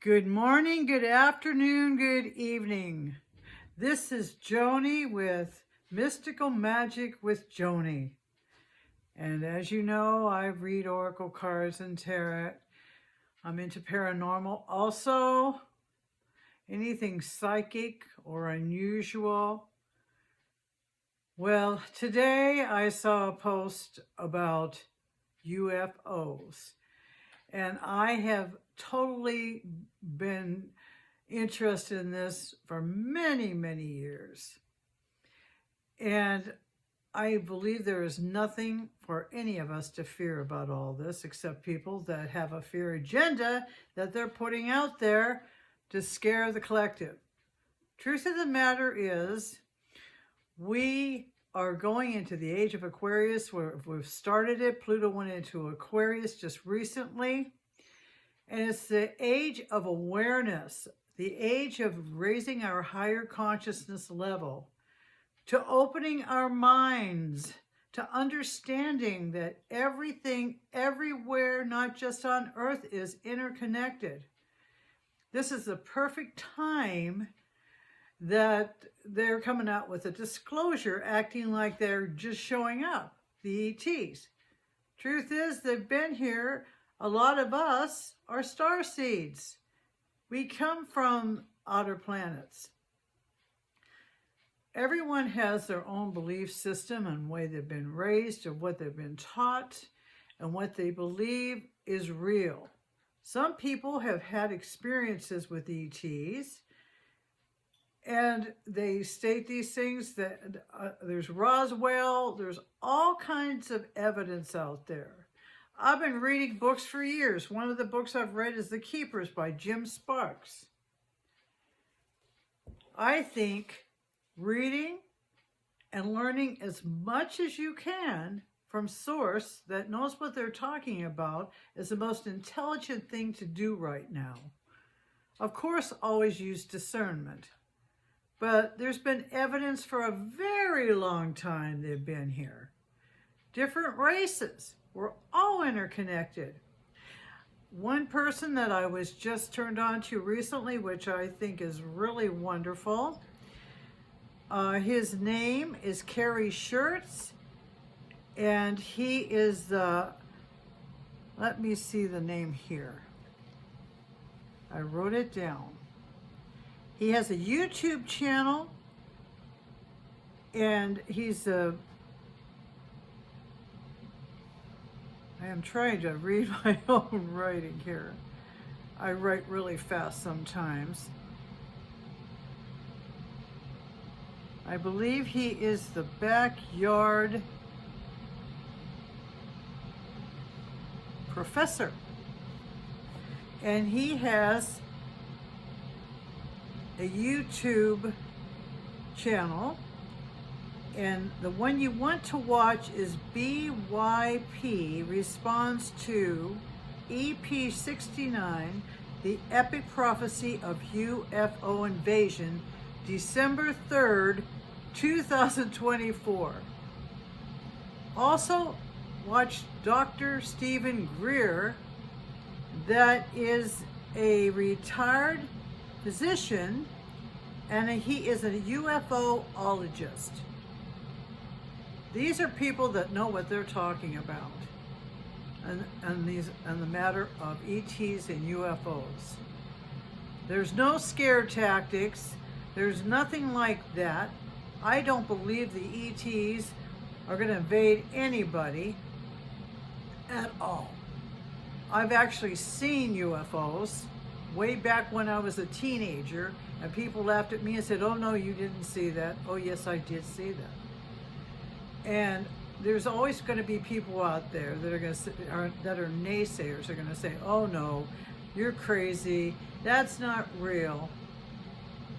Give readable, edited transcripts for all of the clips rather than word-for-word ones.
Good morning, good afternoon, good evening. This is Joni with Mystical Magic with Joni. And as you know, I read oracle cards and tarot. I'm into paranormal also. Anything psychic or unusual. Well, today I saw a post about UFOs. And I have totally been interested in this for many, many years. And I believe there is nothing for any of us to fear about all this, except people that have a fear agenda that they're putting out there to scare the collective. Truth of the matter is, we are going into the age of Aquarius, where we've started it. Pluto went into Aquarius just recently. And it's the age of awareness, the age of raising our higher consciousness level, to opening our minds, to understanding that everything, everywhere, not just on Earth, is interconnected. This is the perfect time that they're coming out with a disclosure, acting like they're just showing up, the ETs. Truth is, they've been here. A lot of us are starseeds. We come from outer planets. Everyone has their own belief system and way they've been raised, or what they've been taught, and what they believe is real. Some people have had experiences with ETs, and they state these things that there's Roswell, there's all kinds of evidence out there. I've been reading books for years. One of the books I've read is The Keepers by Jim Sparks. I think reading and learning as much as you can from source that knows what they're talking about is the most intelligent thing to do right now. Of course, always use discernment. But there's been evidence for a very long time they've been here. Different races. We're all interconnected. One person that I was just turned on to recently, which I think is really wonderful, his name is Kerry Shirts, and he is the, let me see the name here. I wrote it down. He has a YouTube channel, and he's a, I am trying to read my own writing here. I write really fast sometimes. I believe he is the backyard professor. And he has a YouTube channel. And the one you want to watch is BYP Responds to EP 69, The Epic Prophecy of UFO Invasion, December 3rd, 2024. Also, watch Dr. Stephen Greer, that is a retired physician, and he is a UFOologist. These are people that know what they're talking about, and the matter of ETs and UFOs. There's no scare tactics. There's nothing like that. I don't believe the ETs are going to invade anybody at all. I've actually seen UFOs way back when I was a teenager, and people laughed at me and said, "Oh no, you didn't see that." Oh yes, I did see that. And there's always going to be people out there that are going to that are naysayers. Are going to say, "Oh no, you're crazy. That's not real."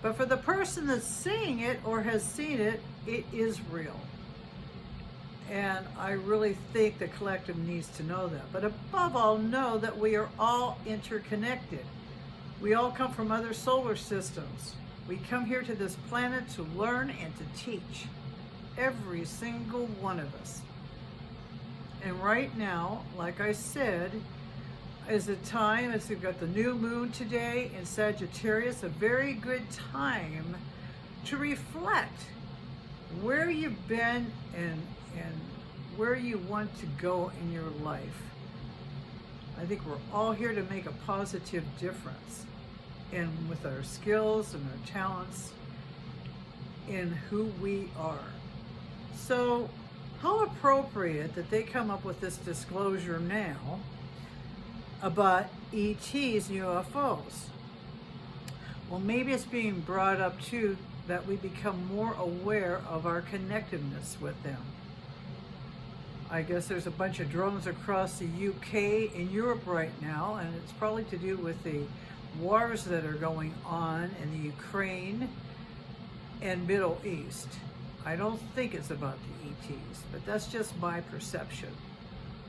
But for the person that's seeing it or has seen it, it is real. And I really think the collective needs to know that. But above all, know that we are all interconnected. We all come from other solar systems. We come here to this planet to learn and to teach. Every single one of us. And right now, like I said, is a time, it's got the new moon today in Sagittarius, a very good time to reflect where you've been and where you want to go in your life. I think we're all here to make a positive difference with our skills and our talents in who we are. So how appropriate that they come up with this disclosure now about ETs and UFOs. Well, maybe it's being brought up too that we become more aware of our connectedness with them. I guess there's a bunch of drones across the UK and Europe right now, and it's probably to do with the wars that are going on in the Ukraine and Middle East. I don't think it's about the ETs, but that's just my perception,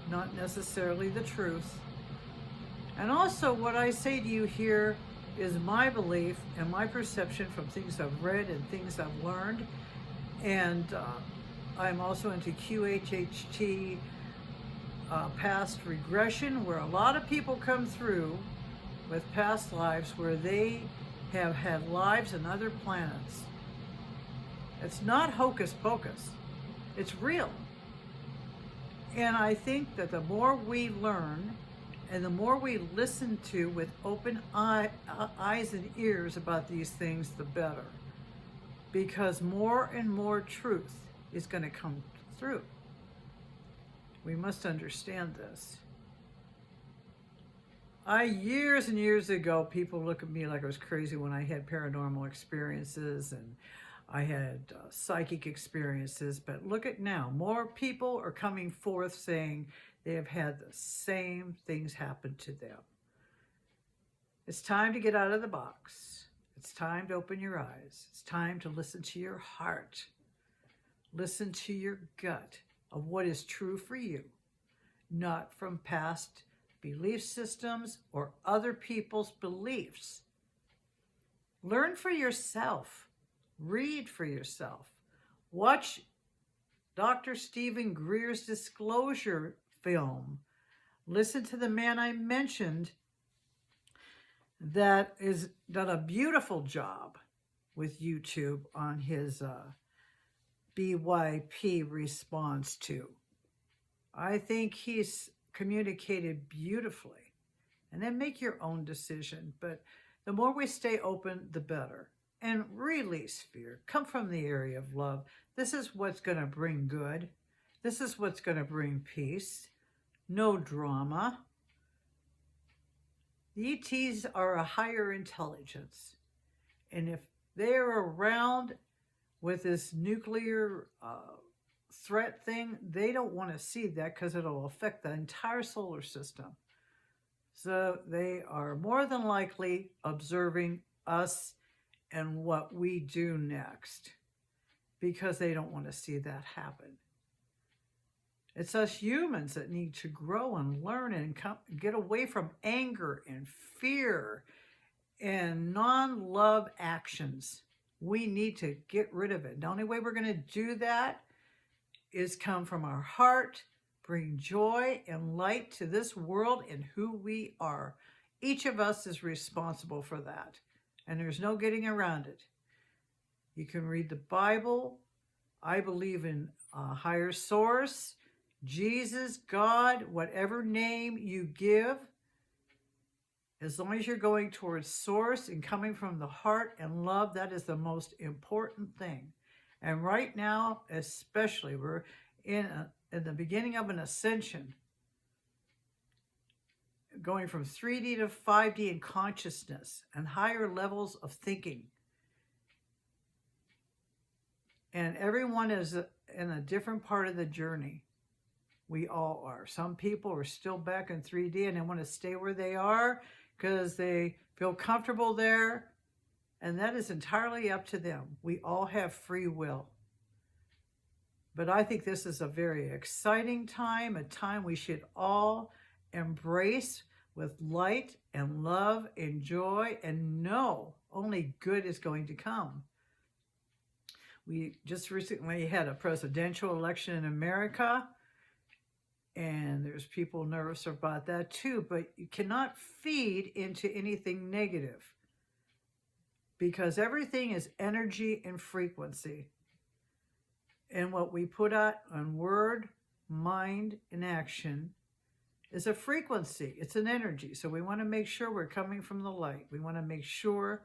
not necessarily the truth. And also what I say to you here is my belief and my perception from things I've read and things I've learned. And I'm also into QHHT, past regression, where a lot of people come through with past lives where they have had lives on other planets. It's not hocus pocus. It's real. And I think that the more we learn and the more we listen to with open eyes and ears about these things, the better. Because more and more truth is going to come through. We must understand this. Years and years ago, people look at me like I was crazy when I had paranormal experiences and I had psychic experiences, but look at now. More people are coming forth saying they have had the same things happen to them. It's time to get out of the box. It's time to open your eyes. It's time to listen to your heart. Listen to your gut of what is true for you, not from past belief systems or other people's beliefs. Learn for yourself. Read for yourself. Watch Dr. Stephen Greer's disclosure film. Listen to the man I mentioned that has done a beautiful job with YouTube on his BYP Responds too. I think he's communicated beautifully. And then make your own decision. But the more we stay open, the better. And release fear. Come from the area of love. This is what's going to bring good. This is what's going to bring peace. No drama. The ETs are a higher intelligence. And if they're around with this nuclear threat thing, they don't want to see that because it'll affect the entire solar system. So they are more than likely observing us and what we do next because they don't want to see that happen. It's us humans that need to grow and learn and get away from anger and fear and non-love actions. We need to get rid of it. The only way we're going to do that is come from our heart, bring joy and light to this world and who we are. Each of us is responsible for that, and there's no getting around it. You can read the Bible. I believe in a higher source, Jesus, God, whatever name you give. As long as you're going towards source and coming from the heart and love, that is the most important thing. And right now, especially, we're in the beginning of an ascension, going from 3D to 5D in consciousness and higher levels of thinking. And everyone is in a different part of the journey. We all are. Some people are still back in 3D and they want to stay where they are because they feel comfortable there. And that is entirely up to them. We all have free will. But I think this is a very exciting time, a time we should all embrace with light and love and joy and know only good is going to come. We just recently had a presidential election in America, And there's people nervous about that too, but you cannot feed into anything negative because everything is energy and frequency. And what we put out on word, mind, and action is a frequency. It's an energy. So we want to make sure we're coming from the light. We want to make sure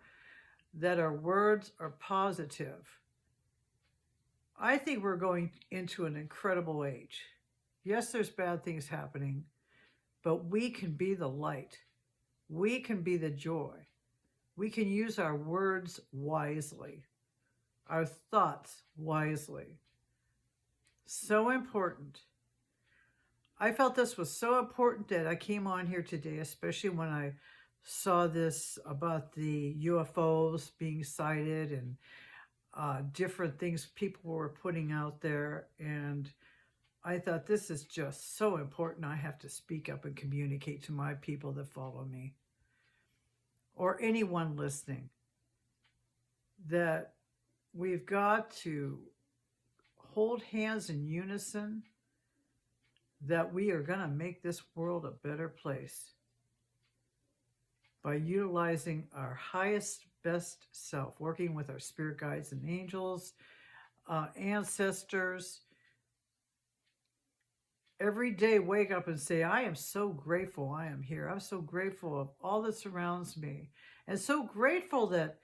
that our words are positive. I think we're going into an incredible age. Yes, there's bad things happening, but we can be the light. We can be the joy. We can use our words wisely, our thoughts wisely. So important. I felt this was so important that I came on here today, especially when I saw this about the UFOs being sighted and different things people were putting out there. And I thought this is just so important. I have to speak up and communicate to my people that follow me or anyone listening that we've got to hold hands in unison, that we are going to make this world a better place by utilizing our highest, best self, working with our spirit guides and angels, ancestors. Every day, wake up and say, I am so grateful I am here. I'm so grateful of all that surrounds me. And so grateful that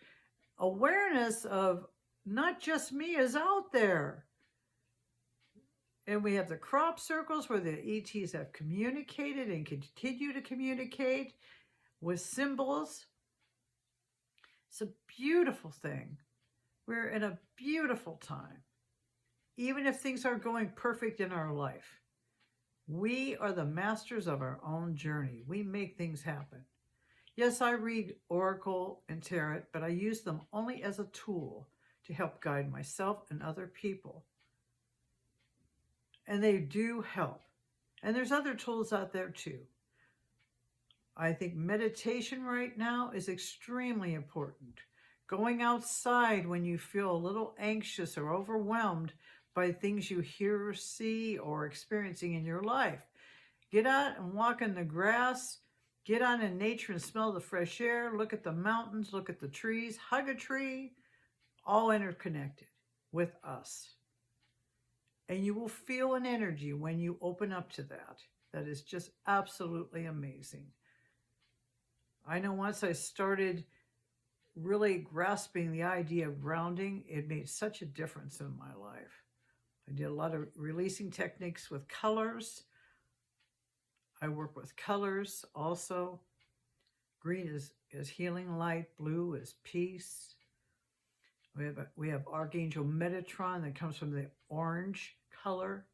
awareness of not just me is out there. And we have the crop circles where the ETs have communicated and continue to communicate with symbols. It's a beautiful thing. We're in a beautiful time. Even if things aren't going perfect in our life, we are the masters of our own journey. We make things happen. Yes, I read Oracle and Tarot, but I use them only as a tool to help guide myself and other people. And they do help. And there's other tools out there too. I think meditation right now is extremely important. Going outside when you feel a little anxious or overwhelmed by things you hear or see or experiencing in your life. Get out and walk in the grass. Get out in nature and smell the fresh air. Look at the mountains. Look at the trees. Hug a tree. All interconnected with us. And you will feel an energy when you open up to that. That is just absolutely amazing. I know once I started really grasping the idea of grounding, it made such a difference in my life. I did a lot of releasing techniques with colors. I work with colors also. Green is healing light. Blue is peace. We have Archangel Metatron that comes from the orange color.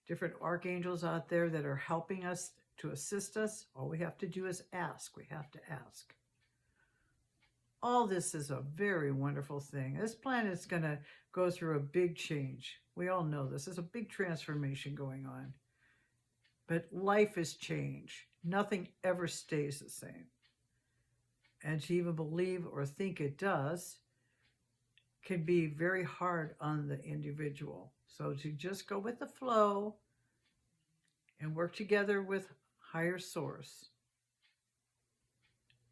Different archangels out there that are helping us to assist us. All we have to do is ask. We have to ask. All this is a very wonderful thing. This planet is going to go through a big change. We all know this. There's a big transformation going on. But life is change. Nothing ever stays the same. And to even believe or think it does can be very hard on the individual. So to just go with the flow and work together with higher source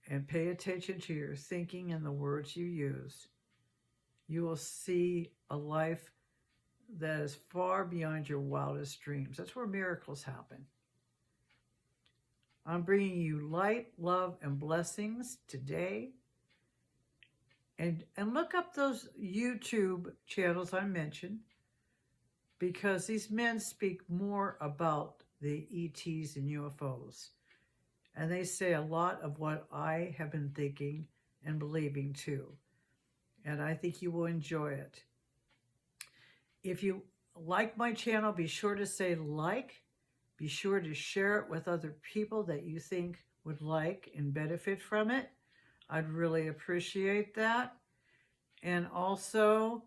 and pay attention to your thinking and the words you use, you will see a life that is far beyond your wildest dreams. That's where miracles happen. I'm bringing you light, love, and blessings today. And look up those YouTube channels I mentioned, because these men speak more about the ETs and UFOs. And they say a lot of what I have been thinking and believing too. And I think you will enjoy it. If you like my channel, be sure to say like. Be sure to share it with other people that you think would like and benefit from it. I'd really appreciate that. And also,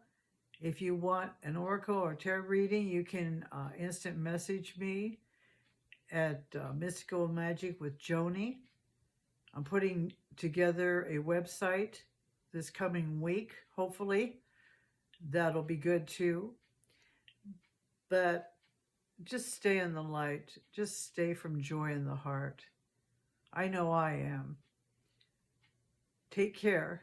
if you want an oracle or tarot reading, you can instant message me at Mystical Magic with Joni. I'm putting together a website this coming week, hopefully. That'll be good too. But just stay in the light. Just stay from joy in the heart. I know I am. Take care.